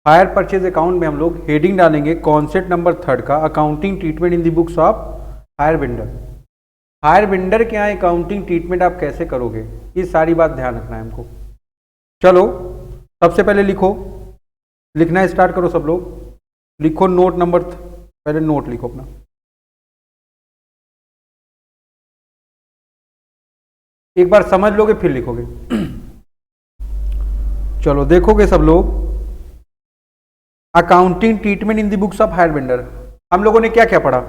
Higher purchase account में हम लोग हेडिंग डालेंगे कॉन्सेप्ट नंबर 3 का, accounting treatment in the books of hire vendor. Higher vendor के यहाँ अकाउंटिंग ट्रीटमेंट आप कैसे करोगे, ये सारी बात ध्यान रखना है हमको। चलो सबसे पहले लिखो, लिखना स्टार्ट करो सब लोग। लिखो नोट नंबर, पहले नोट लिखो अपना। एक बार समझ लोगे फिर लिखोगे। चलो देखोगे सब लोग, accounting treatment in the books of hire vendor. हम लोगों ने क्या क्या पढ़ा?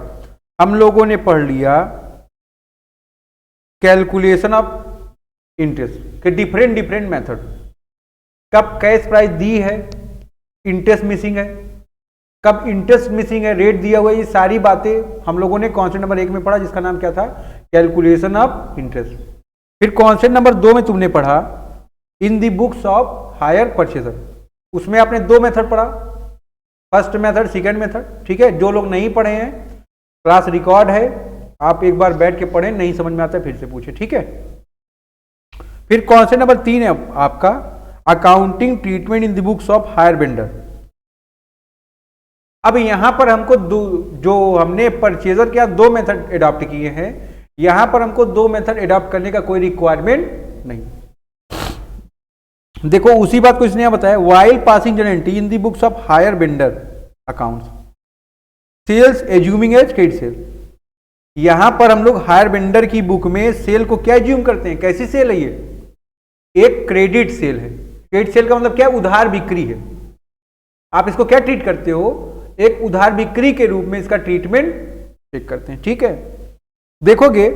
हम लोगों ने पढ़ लिया कैलकुलेशन ऑफ इंटरेस्ट के डिफरेंट डिफरेंट मेथड। कब कैश प्राइस दी है, इंटरेस्ट मिसिंग है, कब इंटरेस्ट मिसिंग है, रेट दिया हुआ है, ये सारी बातें हम लोगों ने कॉन्सेप्ट नंबर 1 में पढ़ा, जिसका नाम क्या था? Calculation of interest. फिर कॉन्सेप्ट नंबर 2 में तुमने पढ़ा इन the books of hire purchaser. उसमें आपने 2 मेथड पढ़ा, फर्स्ट मेथड, सेकंड मेथड। ठीक है, जो लोग नहीं पढ़े हैं क्लास रिकॉर्ड है, आप एक बार बैठ के पढ़ें, नहीं समझ में आता है फिर से पूछे। ठीक है, फिर कॉन्सेप्ट नंबर 3 है आपका accounting treatment in the books of hire vendor. अब यहां पर हमको जो हमने परचेजर के 2 मेथड एडॉप्ट किए हैं, यहां पर हमको 2 मेथड एडॉप्ट करने का कोई रिक्वायरमेंट नहीं। देखो उसी बात को इसने यहां बताया, while passing general entry in the books of hire vendor accounts sales assuming as credit sale. यहां पर हम लोग हायर वेंडर की बुक में सेल को क्या एज्यूम करते हैं? कैसी सेल है ये? एक क्रेडिट सेल है। क्रेडिट सेल का मतलब क्या? उधार बिक्री है। आप इसको क्या ट्रीट करते हो? एक उधार बिक्री के रूप में इसका ट्रीटमेंट चेक करते हैं। ठीक है, देखोगे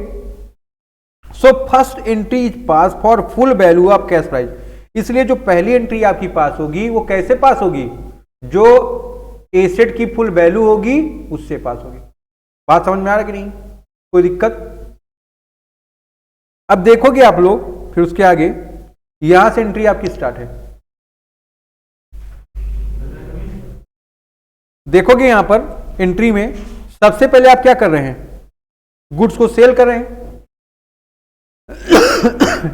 so first entry is pass for full value of cash price. इसलिए जो पहली एंट्री आपकी पास होगी वो कैसे पास होगी? जो एसेट की फुल वैल्यू होगी उससे पास होगी। बात समझ में आ रहा कि नहीं? कोई दिक्कत? अब देखोगे आप लोग, फिर उसके आगे यहां से एंट्री आपकी स्टार्ट है। देखोगे यहां पर एंट्री में सबसे पहले आप क्या कर रहे हैं? गुड्स को सेल कर रहे हैं।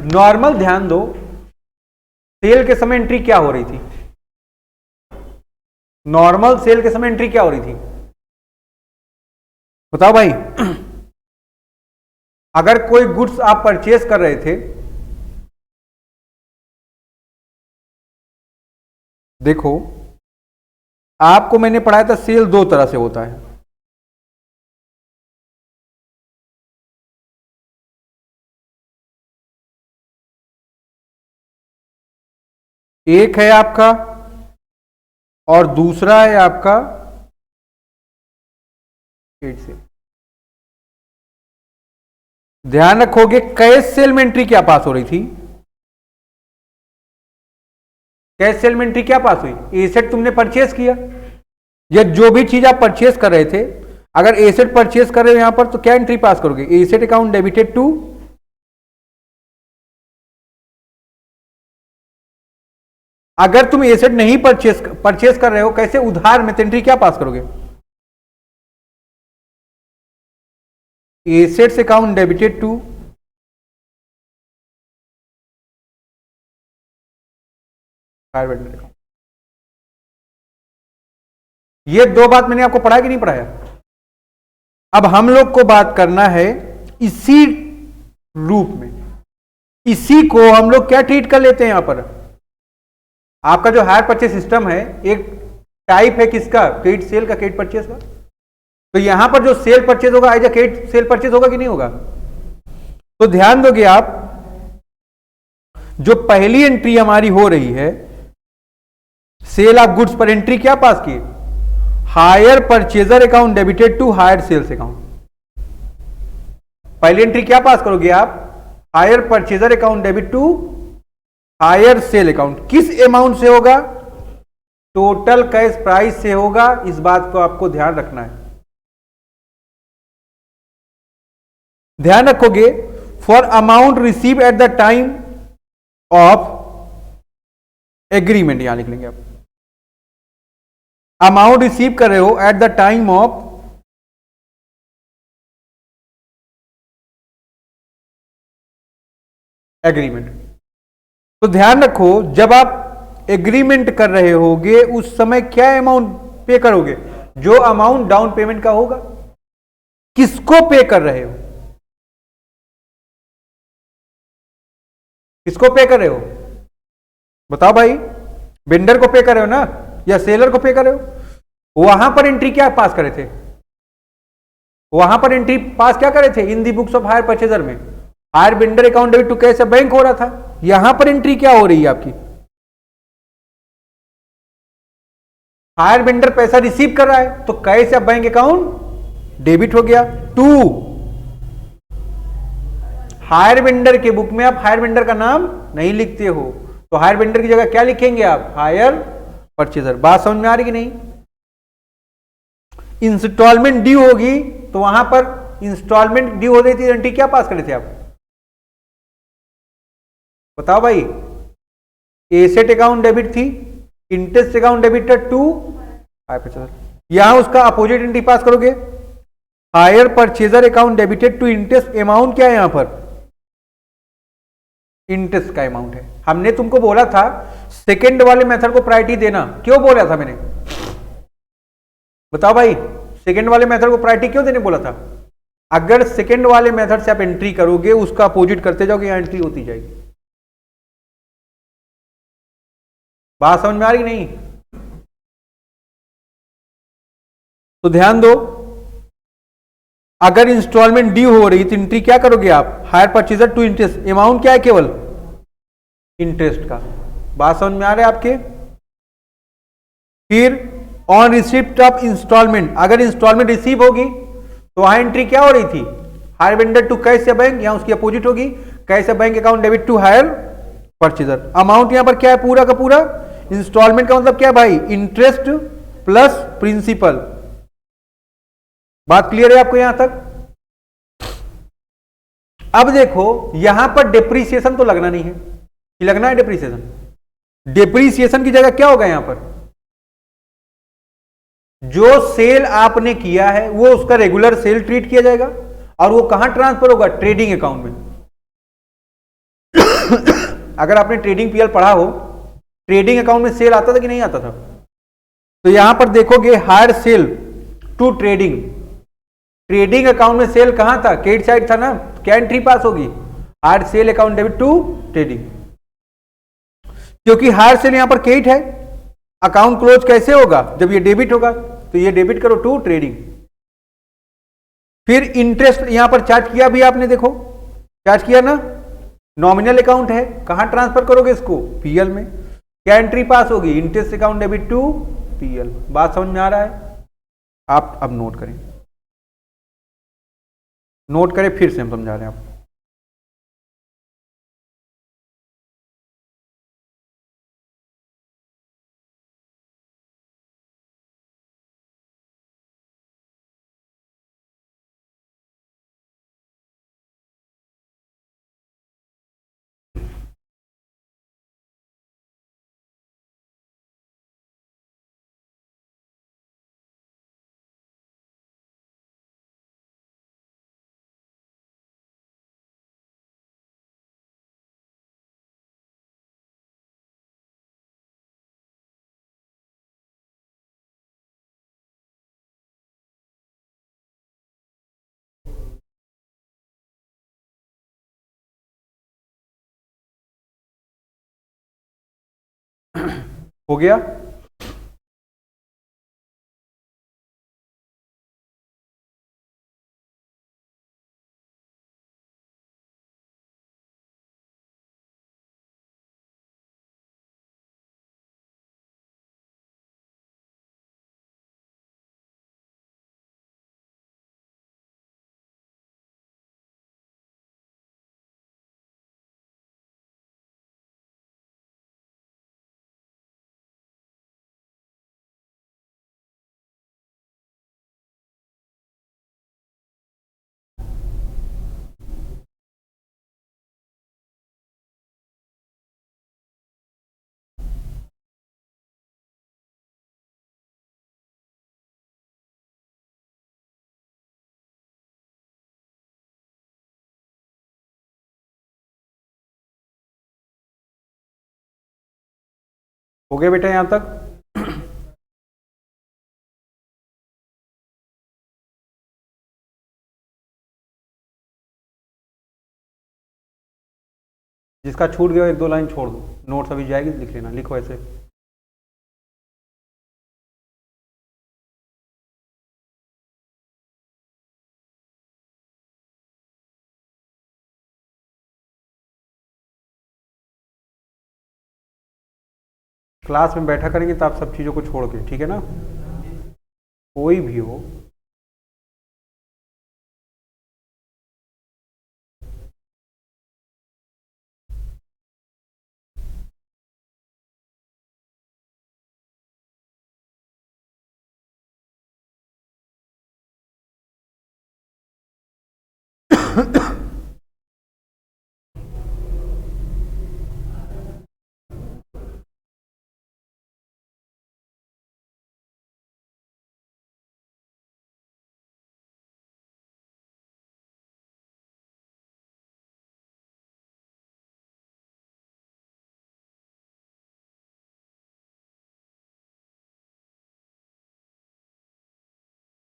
नॉर्मल ध्यान दो, सेल के समय एंट्री क्या हो रही थी? नॉर्मल सेल के समय एंट्री क्या हो रही थी? बताओ भाई। अगर कोई गुड्स आप परचेज कर रहे थे, देखो आपको मैंने पढ़ाया था सेल 2 तरह से होता है। एक है आपका और दूसरा है आपका क्रेडिट सेल। ध्यान रखोगे कैश सेल में एंट्री क्या पास हो रही थी? कैश सेल में एंट्री क्या पास हुई? एसेट तुमने परचेस किया, या जो भी चीज आप परचेस कर रहे थे, अगर एसेट परचेस कर रहे हो यहां पर, तो क्या एंट्री पास करोगे? Asset account debited to. अगर तुम एसेट नहीं परचेस कर रहे हो, कैसे? उधार में, तो एंट्री क्या पास करोगे? Assets account debited to hire vendor account. ये 2 बात मैंने आपको पढ़ाया कि नहीं पढ़ाया? अब हम लोग को बात करना है इसी रूप में, इसी को हम लोग क्या ट्रीट कर लेते हैं यहां पर। आपका जो हायर परचेस सिस्टम है, एक टाइप है किसका? क्रेडिट सेल का, क्रेडिट परचेस का। तो यहां पर जो सेल परचेज होगा, एज क्रेडिट सेल परचेज होगा कि नहीं होगा? तो ध्यान दोगे आप, जो पहली एंट्री हमारी हो रही है, सेल ऑफ गुड्स पर एंट्री क्या पास की? Hire purchaser account debited to hire sales account. पहली एंट्री क्या पास करोगे आप? Hire purchaser account debit to hire sale account. किस अमाउंट से होगा? टोटल कैश प्राइस से होगा। इस बात को आपको ध्यान रखना है। ध्यान रखोगे, for amount receive at the time of agreement, यहां लिख लेंगे आप। अमाउंट रिसीव कर रहे हो at the time of agreement. तो ध्यान रखो, जब आप एग्रीमेंट कर रहे होगे उस समय क्या अमाउंट पे करोगे? जो अमाउंट डाउन पेमेंट का होगा। किसको पे कर रहे हो? किसको पे कर रहे हो? बताओ भाई। वेंडर को पे कर रहे हो ना, या सेलर को पे कर रहे हो? वहां पर एंट्री क्या पास करे थे? वहां पर एंट्री पास क्या करे थे in the books of hire purchaser में? Hire vendor account debit to cash bank हो रहा था। यहां पर एंट्री क्या हो रही है आपकी? हायर वेंडर पैसा रिसीव कर रहा है तो कैश या बैंक अकाउंट डेबिट हो गया। टू हायर वेंडर के बुक में आप हायर वेंडर का नाम नहीं लिखते हो, तो हायर वेंडर की जगह क्या लिखेंगे आप? Hire purchaser. बात समझ में आ रही कि नहीं? इंस्टॉलमेंट ड्यू होगी तो वहां पर इंस्टॉलमेंट ड्यू हो रही थी, एंट्री क्या पास करे थे आप? बताओ भाई। एसेट अकाउंट डेबिट थी, interest account debited to hire purchaser. यहां उसका अपोजिट एंट्री पास करोगे, hire purchaser account debited to interest. Amount क्या है यहां पर? इंटरेस्ट का अमाउंट है। हमने तुमको बोला था सेकेंड वाले मेथड को प्रायोरिटी देना, क्यों बोला था मैंने? बताओ भाई, सेकेंड वाले मेथड को प्रायोरिटी क्यों देने बोला था? अगर सेकेंड वाले मेथड से आप एंट्री करोगे उसका अपोजिट करते जाओगे, यहां एंट्री होती जाएगी। बात समझ में आ रही नहीं? तो ध्यान दो, अगर इंस्टॉलमेंट ड्यू हो रही तो एंट्री क्या करोगे आप? Hire purchaser to interest. Amount क्या है? केवल इंटरेस्ट का। बात समझ में आ रहा है आपके? फिर ऑन रिसिप्ट ऑफ इंस्टॉलमेंट, अगर इंस्टॉलमेंट रिसीव होगी तो वहां एंट्री क्या हो रही थी? हायर वेंडर टू कैश या बैंक, यहां उसकी अपोजिट होगी, कैश या bank account debit to hire purchaser. Amount यहां पर क्या है? पूरा का पूरा इंस्टॉलमेंट का मतलब क्या है भाई? Interest plus principal. बात क्लियर है आपको यहां तक? अब देखो, यहां पर डिप्रीसिएशन तो लगना नहीं है कि लगना है डिप्रीसिएशन? डिप्रीसिएशन की जगह क्या होगा यहां पर? जो सेल आपने किया है वो उसका रेगुलर सेल ट्रीट किया जाएगा, और वो कहां ट्रांसफर होगा? ट्रेडिंग अकाउंट में। अगर आपने ट्रेडिंग पीएल पढ़ा हो, ट्रेडिंग अकाउंट में सेल आता था कि नहीं आता था? तो यहां पर देखोगे hire sale to trading, trading account में सेल कहां था? क्रेडिट साइड था ना, क्या एंट्री पास होगी? Hire sale account debit to trading. क्योंकि हायर सेल यहां पर क्रेडिट है, अकाउंट क्लोज कैसे होगा? जब ये डेबिट होगा, तो ये डेबिट करो टू ट्रेडिंग। फिर इंटरेस्ट यहां पर चार्ज किया भी आपने, देखो चार्ज किया ना, नॉमिनल अकाउंट है, कहां ट्रांसफर करोगे इसको? पीएल में। क्या एंट्री पास होगी? Interest account debit to PL. बात समझ में आ रहा है? आप अब नोट करें, नोट करें, फिर से हम समझा रहे हैं आपको। हो गया? हो गया बेटा यहां तक? जिसका छूट गया एक दो लाइन छोड़ दो, नोट्स अभी जाएगी लिख लेना, लिखो ऐसे। क्लास में बैठा करेंगे तो आप सब चीज़ों को छोड़ के, ठीक है ना, कोई भी हो।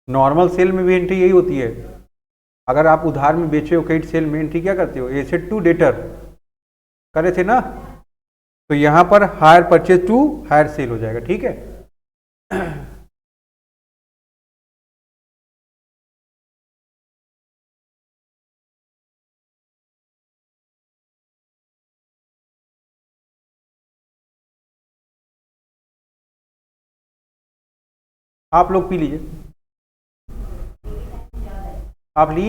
नॉर्मल सेल में भी एंट्री यही होती है। अगर आप उधार में बेचे हो क्रेडिट सेल में एंट्री क्या करते हो, एसेट टू डेटर करे थे ना, तो यहां पर hire purchase to hire sale हो जाएगा, ठीक है। आप लोग पी लीजिए, आप ली।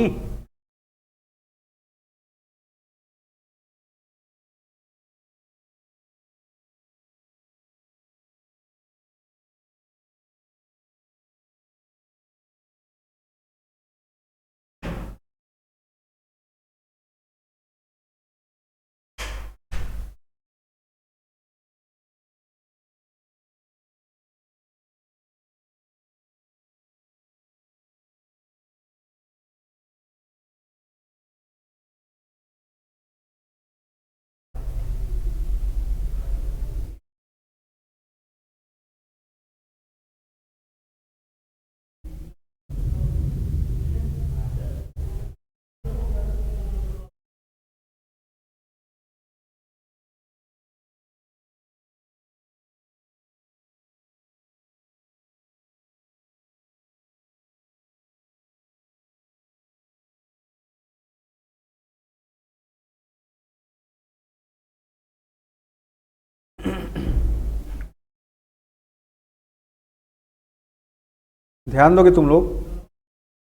ध्यान दोगे तुम लोग,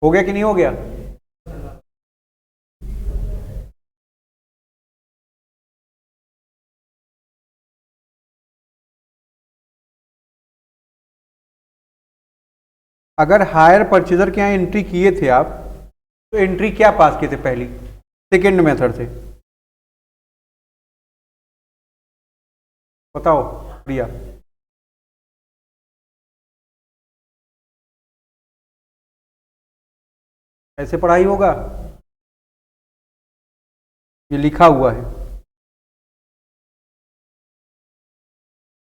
हो गया कि नहीं हो गया? अगर हायर परचेजर के यहाँ एंट्री किए थे आप, तो एंट्री क्या पास किए थे पहली, सेकेंड मेथड से, बताओ प्रिया। ऐसे पढ़ाई होगा, ये लिखा हुआ है।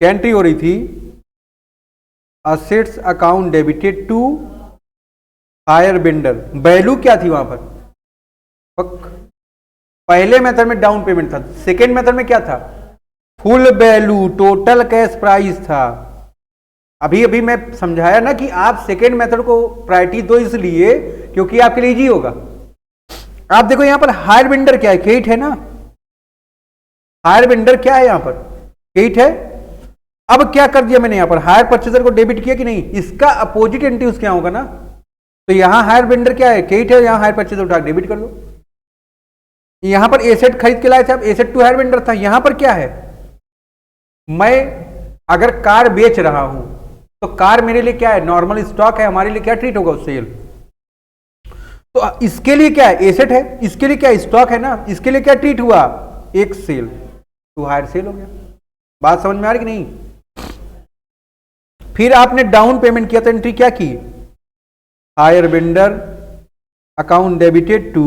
क्या एंट्री हो रही थी, assets account debited to hire builder, value क्या थी वहां पर, पहले मेथड में डाउन पेमेंट था, सेकेंड मेथड में क्या था, full value total cash price था। अभी अभी मैं समझाया ना कि आप सेकेंड मेथड को प्रायोरिटी दो, इसलिए क्योंकि आपके लिए इजी होगा। आप देखो यहां पर हायर बिल्डर क्या है, क्रेडिट है ना, हायर बिल्डर क्या है यहां पर, क्रेडिट है। अब क्या कर दिया मैंने यहां पर, हायर परचेजर को डेबिट किया कि नहीं, इसका अपोजिट एंट्री उसके यहां होगा ना, तो यहां हायर बिल्डर क्या है, क्रेडिट है, यहां हायर परचेजर उठा डेबिट कर लो। यहां पर एसेट खरीद के लाए थे आप, एसेट टू हायर बिल्डर था, यहां पर क्या है, मैं अगर कार बेच रहा हूं तो कार मेरे लिए क्या है, नॉर्मल स्टॉक है, हमारे लिए क्या ट्रीट होगा, सेल। तो इसके लिए क्या है, एसेट है, इसके लिए क्या है, स्टॉक है ना, इसके लिए क्या ट्रीट हुआ, एक सेल, तो हायर सेल हो गया। बात समझ में आ रही कि नहीं? फिर आपने डाउन पेमेंट किया तो एंट्री क्या की, hire builder account debited to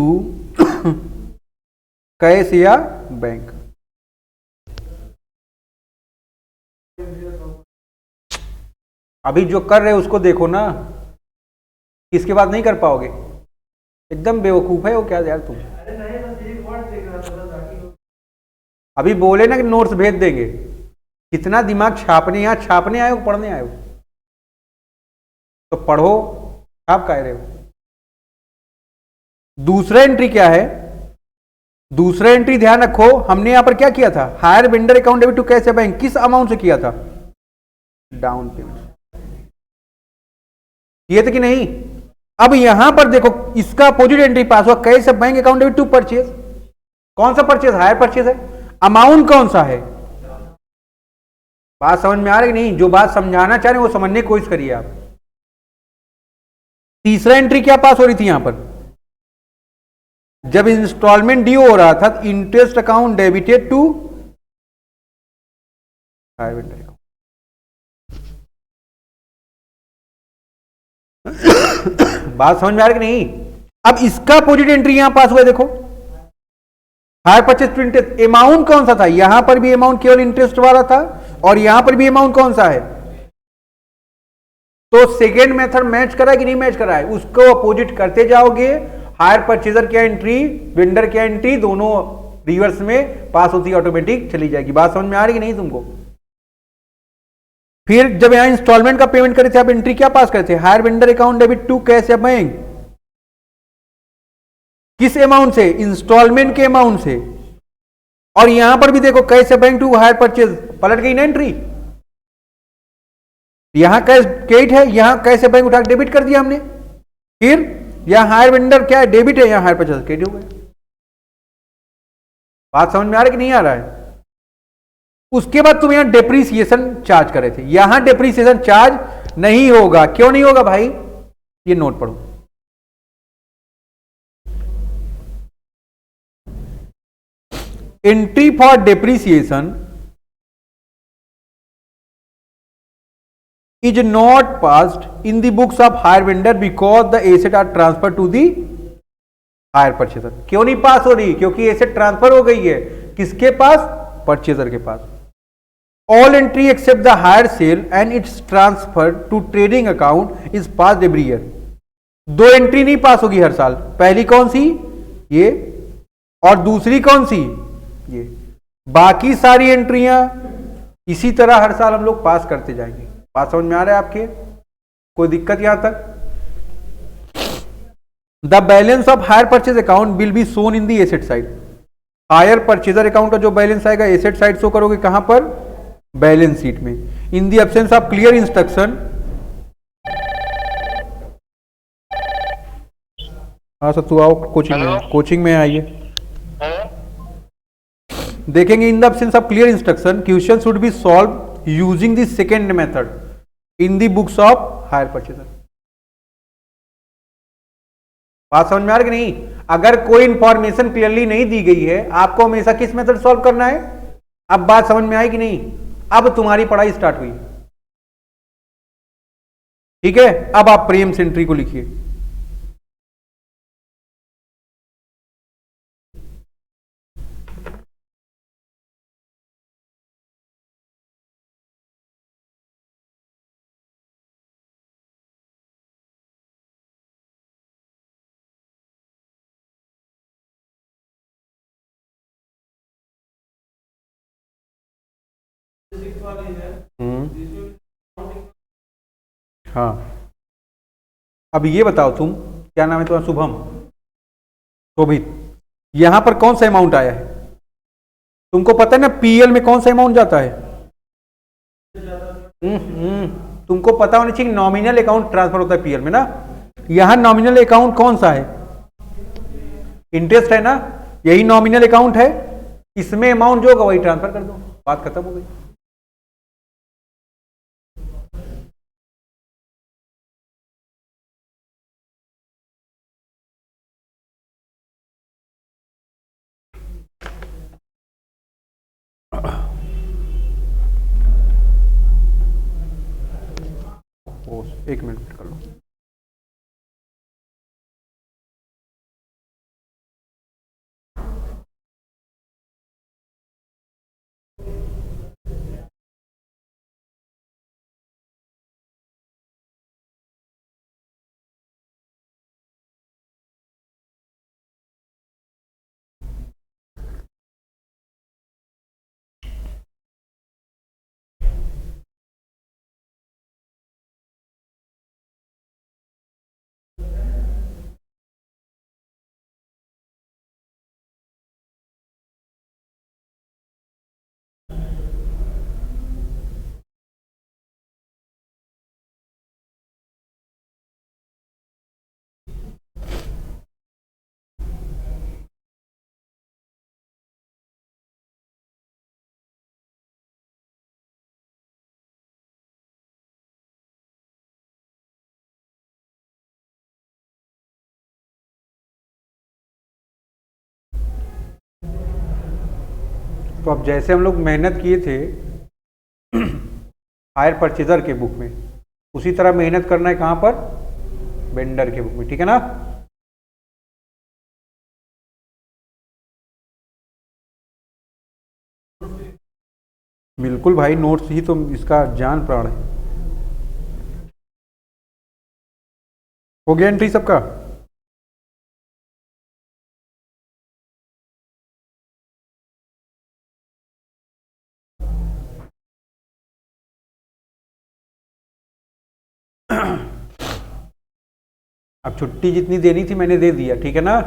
cash या बैंक। अभी जो कर रहे हो उसको देखो ना, इसके बाद नहीं कर पाओगे। एकदम बेवकूफ है वो क्या यार तुम। अभी बोले ना कि नोट्स भेज देंगे, कितना दिमाग छापने, यहां छापने आए हो पढ़ने आए हो? तो पढ़ो, आप कह रहे हो। दूसरा एंट्री क्या है? दूसरा एंट्री ध्यान रखो, हमने यहां पर क्या किया था, hire vendor account debit to cash bank, किस अमाउंट से किया था? डाउन पेमेंट, ये थे कि नहीं? अब यहां पर देखो, इसका अपोजिट एंट्री पास हुआ, cash bank account debit to purchase. कौन सा परचेज? हायर परचेज है। अमाउंट कौन सा है? बात समझ में आ रही नहीं? जो बात समझाना चाह रहे हैं वो समझने की कोशिश करिए आप। तीसरा एंट्री क्या पास हो रही थी यहां पर? जब इंस्टॉलमेंट ड्यू हो रहा था, interest account debited to hire vendor account. बात समझ में आ रही कि नहीं? अब इसका अपोजिट एंट्री यहां पास हुआ, देखो, hire purchase to interest. Amount कौन सा था? यहां पर भी अमाउंट केवल इंटरेस्ट वाला था, और यहां पर भी अमाउंट कौन सा है? तो सेकेंड मेथड मैच करा कि नहीं मैच करा है? उसको अपोजिट करते जाओगे, हायर परचेजर क्या एंट्री, वेंडर क्या एंट्री, दोनों रिवर्स में पास होती ऑटोमेटिक चली जाएगी। बात समझ में आ रही कि नहीं तुमको? फिर जब यहां इंस्टॉलमेंट का पेमेंट करे थे, आप एंट्री क्या पास करते? Hire vendor account debit to cash या बैंक। किस अमाउंट से? इंस्टॉलमेंट के अमाउंट से। और यहां पर भी देखो, कैश या बैंक टू हायर परचेज, पलट गई ना एंट्री। यहां कैश क्रेडिट है, यहां कैश या बैंक उठा डेबिट कर दिया हमने। फिर यहां हायर वेंडर क्या है? डेबिट है, यहां हायर परचेज क्रेडिट हो गया। बात समझ में आ रहा है कि नहीं आ रहा है? उसके बाद तुम यहां डेप्रीसिएशन चार्ज करे थे, यहां डेप्रीसिएशन चार्ज नहीं होगा। क्यों नहीं होगा भाई? ये नोट पढ़ो। Entry for depreciation is not passed in the books of hire vendor because the asset are transferred to the hire purchaser। क्यों नहीं पास हो रही? क्योंकि एसेट ट्रांसफर हो गई है। किसके पास? परचेजर के पास। All entry except the hire sale and its transfer to trading account is pass every year. दो एंट्री नहीं पास होगी हर साल। पहली कौन सी? ये। और दूसरी कौन सी? ये। बाकी सारी एंट्रियां इसी तरह हर साल हम लोग पास करते जाएंगे। बात समझ में आ रहा है आपके? कोई दिक्कत यहां तक? The balance of hire purchase account will be shown in the asset side. Hire purchaser account का जो बैलेंस आएगा एसेट साइड शो करोगे कहां पर? बैलेंस शीट में। In the absence of clear instruction. हाँ सर, तू आओ कोचिंग में, कोचिंग में आइए, देखेंगे। In the absence of clear instruction question should be solve using the second method in the books of hire purchaser. बात समझ में आ रही कि नहीं? अगर कोई इंफॉर्मेशन क्लियरली नहीं दी गई है, आपको हमेशा किस मेथड सॉल्व करना है? अब बात समझ में आई कि नहीं? अब तुम्हारी पढ़ाई स्टार्ट हुई, ठीक है? अब आप प्रेम सेंट्री को लिखिए। हाँ, अब ये बताओ तुम, क्या नाम है तुम्हारा? शुभम, शोभित। यहां पर कौन सा अमाउंट आया है? तुमको पता है ना पीएल में कौन सा अमाउंट जाता है? तुमको पता होना चाहिए नॉमिनल अकाउंट ट्रांसफर होता है पीएल में ना। यहां नॉमिनल अकाउंट कौन सा है? इंटरेस्ट है ना, यही नॉमिनल अकाउंट है। इसमें अमाउंट जो होगा वही ट्रांसफर कर दो, बात खत्म हो गई। एक मिनट कर लो। तो अब जैसे हम लोग मेहनत किए थे हायर परचेजर के बुक में, उसी तरह मेहनत करना है कहाँ पर, वेंडर के बुक में, ठीक है ना। बिल्कुल भाई, नोट्स ही तो इसका जान प्राण है। हो गया एंट्री सबका? अब छुट्टी जितनी देनी थी मैंने दे दिया, ठीक है ना।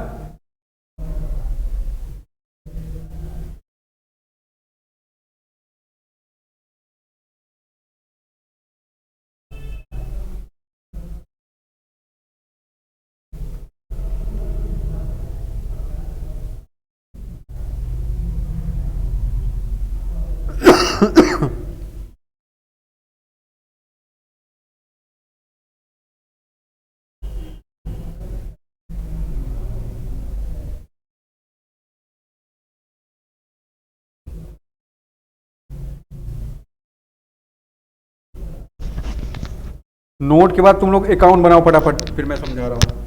नोट के बाद तुम लोग अकाउंट बनाओ फटाफट, फिर मैं समझा रहा हूँ।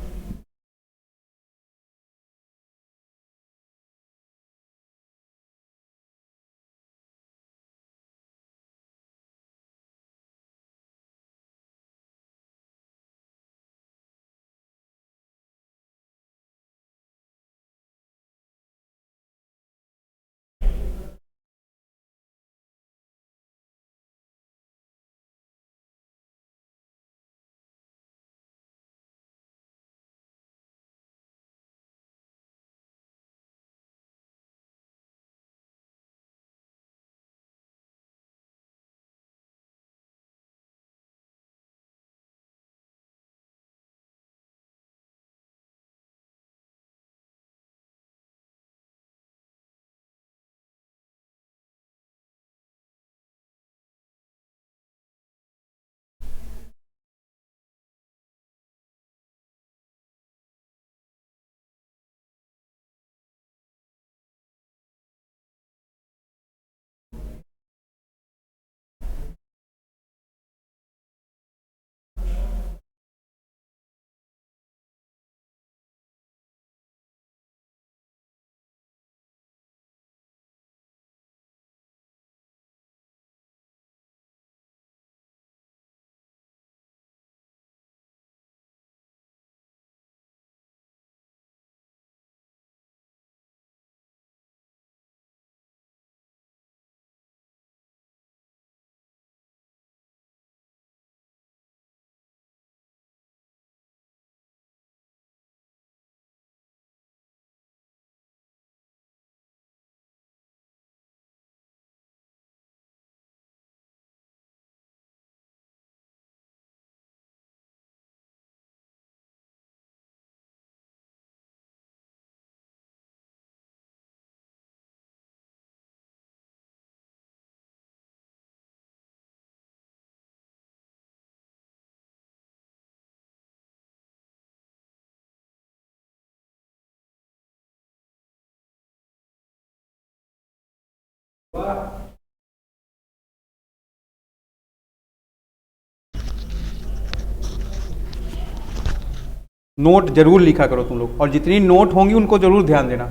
नोट जरूर लिखा करो तुम लोग, और जितनी नोट होंगी उनको जरूर ध्यान देना।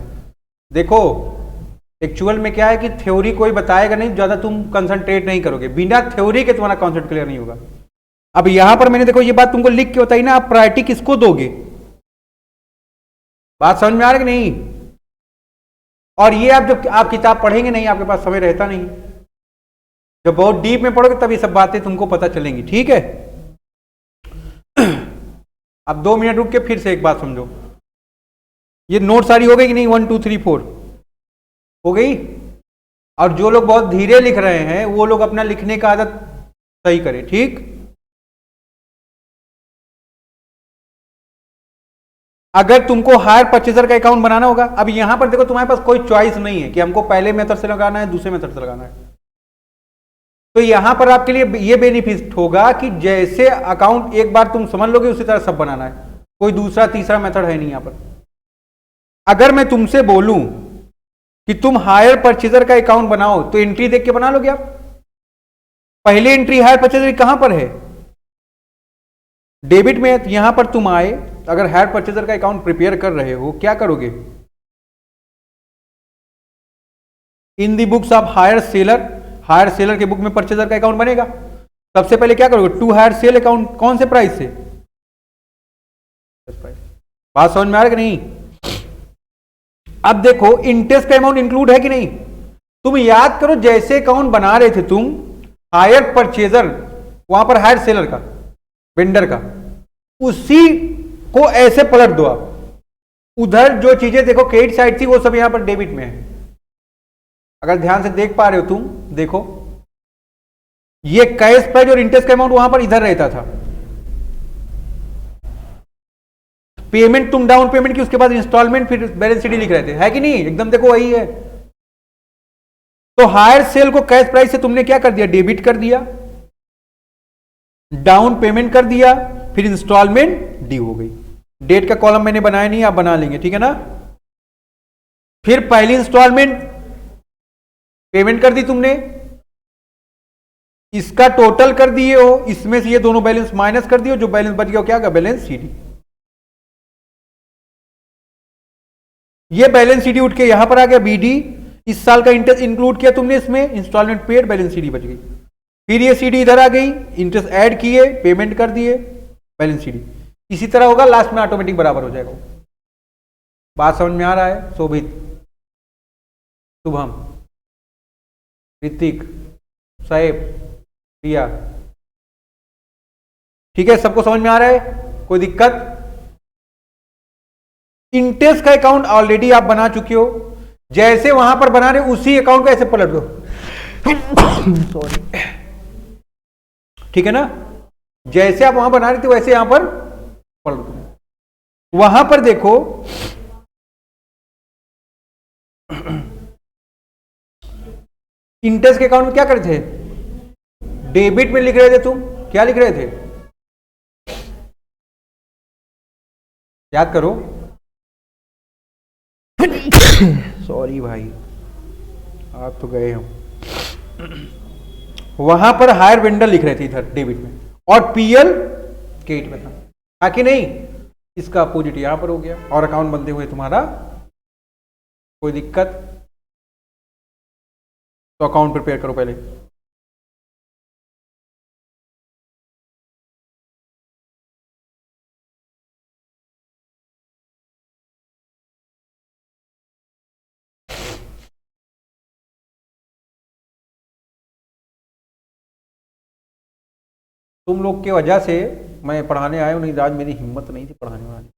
देखो एक्चुअल में क्या है कि थ्योरी कोई बताएगा नहीं, ज्यादा तुम कंसंट्रेट नहीं करोगे, बिना थ्योरी के तुम्हारा कॉन्सेप्ट क्लियर नहीं होगा। अब यहां पर मैंने देखो ये बात तुमको लिख के बताई ना, आप प्रायोरिटी किसको दोगे, बात समझ में आ रही कि नहीं। और ये आप जब आप किताब पढ़ेंगे नहीं, आपके पास समय रहता नहीं, जब बहुत डीप में पढ़ोगे तब ये सब बातें तुमको पता चलेंगी, ठीक है। अब 2 मिनट रुक के फिर से एक बात समझो, ये नोट सारी हो गई कि नहीं, 1 2 3 4 हो गई। और जो लोग बहुत धीरे लिख रहे हैं वो लोग अपना लिखने का आदत सही करें, ठीक। अगर तुमको हायर परचेजर का अकाउंट बनाना होगा, अब यहां पर देखो तुम्हारे पास कोई चॉइस नहीं है कि हमको पहले मेथड से लगाना है दूसरे मेथड से लगाना है। तो यहां पर आपके लिए ये बेनिफिट होगा कि जैसे अकाउंट एक बार तुम समझ लोगे उसी तरह सब बनाना है, कोई दूसरा तीसरा मेथड है नहीं यहां पर। अगर मैं तुमसे बोलूं कि तुम हायर परचेजर का अकाउंट बनाओ, तो एंट्री देख के बना लोगे आप। पहले एंट्री हायर परचेजर कहां पर है? डेबिट में है। तो यहां पर तुम आए, अगर हायर परचेजर का अकाउंट प्रिपेयर कर रहे हो, क्या करोगे? In the books of hire seller, hire seller के बुक में परचेजर का अकाउंट बनेगा। सबसे पहले क्या करोगे? टू हायर सेल अकाउंट, कौन से प्राइस से? बात समझ में आ रहा है कि नहीं? अब देखो इंटरेस्ट का अमाउंट इंक्लूड है कि नहीं? तुम याद करो, जैसे अकाउंट बना रहे थे तुम, हायर परचेजर, वहां पर हायर सेलर का, वेंडर का, उसी को ऐसे पलट दो आप। उधर जो चीजें देखो क्रेडिट साइड थी, वो सब यहां पर डेबिट में है। अगर ध्यान से देख पा रहे हो तुम, देखो ये कैश प्राइस और इंटरेस्ट का अमाउंट वहां पर इधर रहता था। पेमेंट तुम डाउन पेमेंट की, उसके बाद इंस्टॉलमेंट, फिर बैलेंस शीट लिख रहे थे, है कि नहीं? एकदम देखो वही है। तो हायर सेल को कैश प्राइस से तुमने क्या कर दिया? डेबिट कर दिया, डाउन पेमेंट कर दिया, फिर इंस्टॉलमेंट ड्यू हो गई। डेट का कॉलम मैंने बनाया नहीं, आप बना लेंगे, ठीक है ना? फिर पहली इंस्टॉलमेंट पेमेंट कर दी तुमने, इसका टोटल कर दिए हो, इसमें से ये दोनों बैलेंस माइनस कर दिए, जो बैलेंस बच गया क्या का? Balance sheet. ये बैलेंस शीट उठ के यहां पर आ गया बीडी। इस साल का इंटरेस्ट इंक्लूड किया तुमने इसमें, इंस्टॉलमेंट पेड, बैलेंस शीट बच गई। फिर ये सीडी इधर आ गई, इंटरेस्ट ऐड किए, पेमेंट कर दिए, बैलेंस शीट। इसी तरह होगा, लास्ट में ऑटोमेटिक बराबर हो जाएगा। बात समझ में आ रहा है? शोभित, शुभम, ऋतिक, साहेब, प्रिया, ठीक है? सबको समझ में आ रहा है? कोई दिक्कत? इंटरेस्ट का अकाउंट ऑलरेडी आप बना चुके हो, जैसे वहां पर बना रहे उसी अकाउंट को ऐसे पलट दो। सॉरी, ठीक है ना? जैसे आप वहां बना रहे थे वैसे यहां पर पलट दो। वहां पर देखो इंटरेस्ट के अकाउंट में क्या कर रहे थे? डेबिट में लिख रहे थे तुम, क्या लिख रहे थे? याद करो। सॉरी भाई, आप तो गए हो। वहां पर हायर वेंडर लिख रहे थे इधर डेबिट में, और पीएल क्रेडिट में था, हाँ कि नहीं? इसका अपोजिट यहां पर हो गया, और अकाउंट बनते हुए तुम्हारा। कोई दिक्कत? तो अकाउंट प्रिपेयर करो पहले। तुम लोग की वजह से मैं पढ़ाने आया हूं, नहीं आज मेरी हिम्मत नहीं थी पढ़ाने वाली।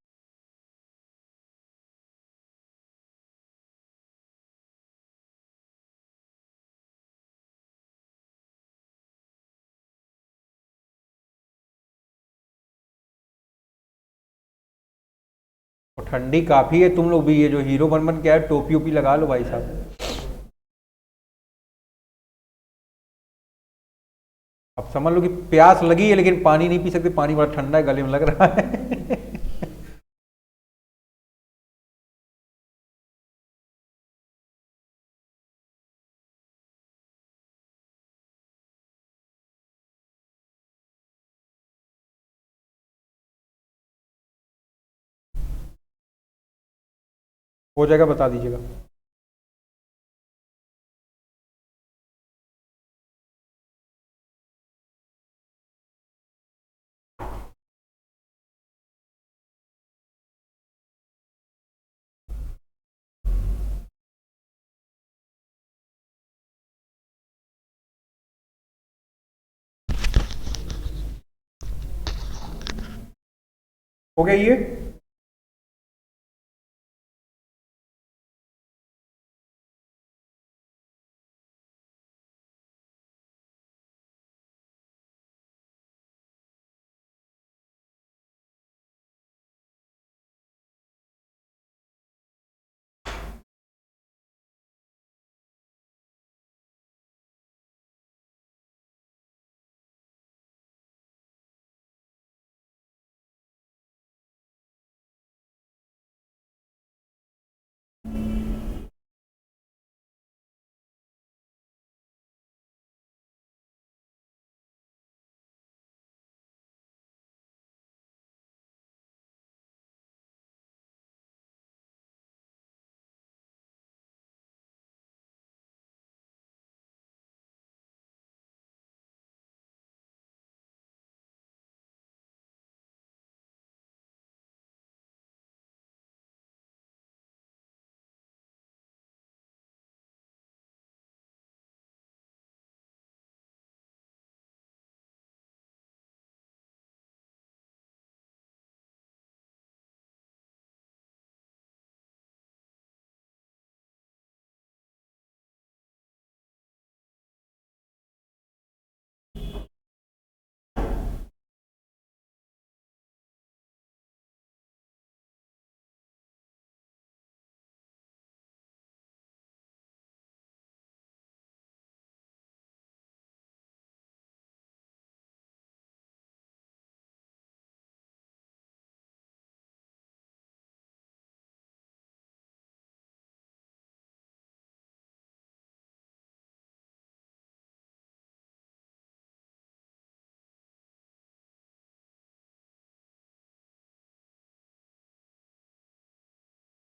और ठंडी काफी है, तुम लोग भी ये जो हीरो बन बन के आए, टोपी ओपी लगा लो भाई साहब। अब समझ लो कि प्यास लगी है लेकिन पानी नहीं पी सकते, पानी बड़ा ठंडा है, गले में लग रहा है। हो जाएगा, बता दीजिएगा। हो गया ये?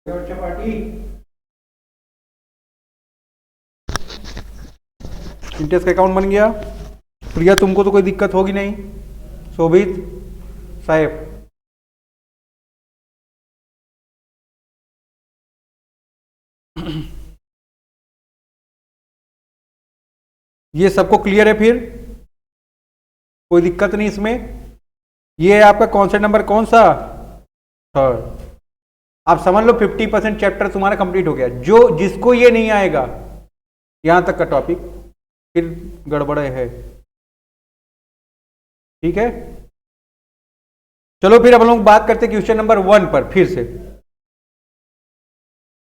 चपाटी इंटरेस्ट का अकाउंट बन गया। प्रिया तुमको तो कोई दिक्कत होगी नहीं। शोभित साहेब ये सबको क्लियर है? फिर कोई दिक्कत नहीं इसमें। ये है आपका कॉन्सेप्ट नंबर कौन सा? थर्ड। आप समझ लो 50% चैप्टर तुम्हारा कंप्लीट हो गया। जो जिसको ये नहीं आएगा यहां तक का टॉपिक फिर गड़बड़ है। ठीक है, चलो फिर अब हम लोग बात करते हैं क्वेश्चन नंबर 1 पर फिर से।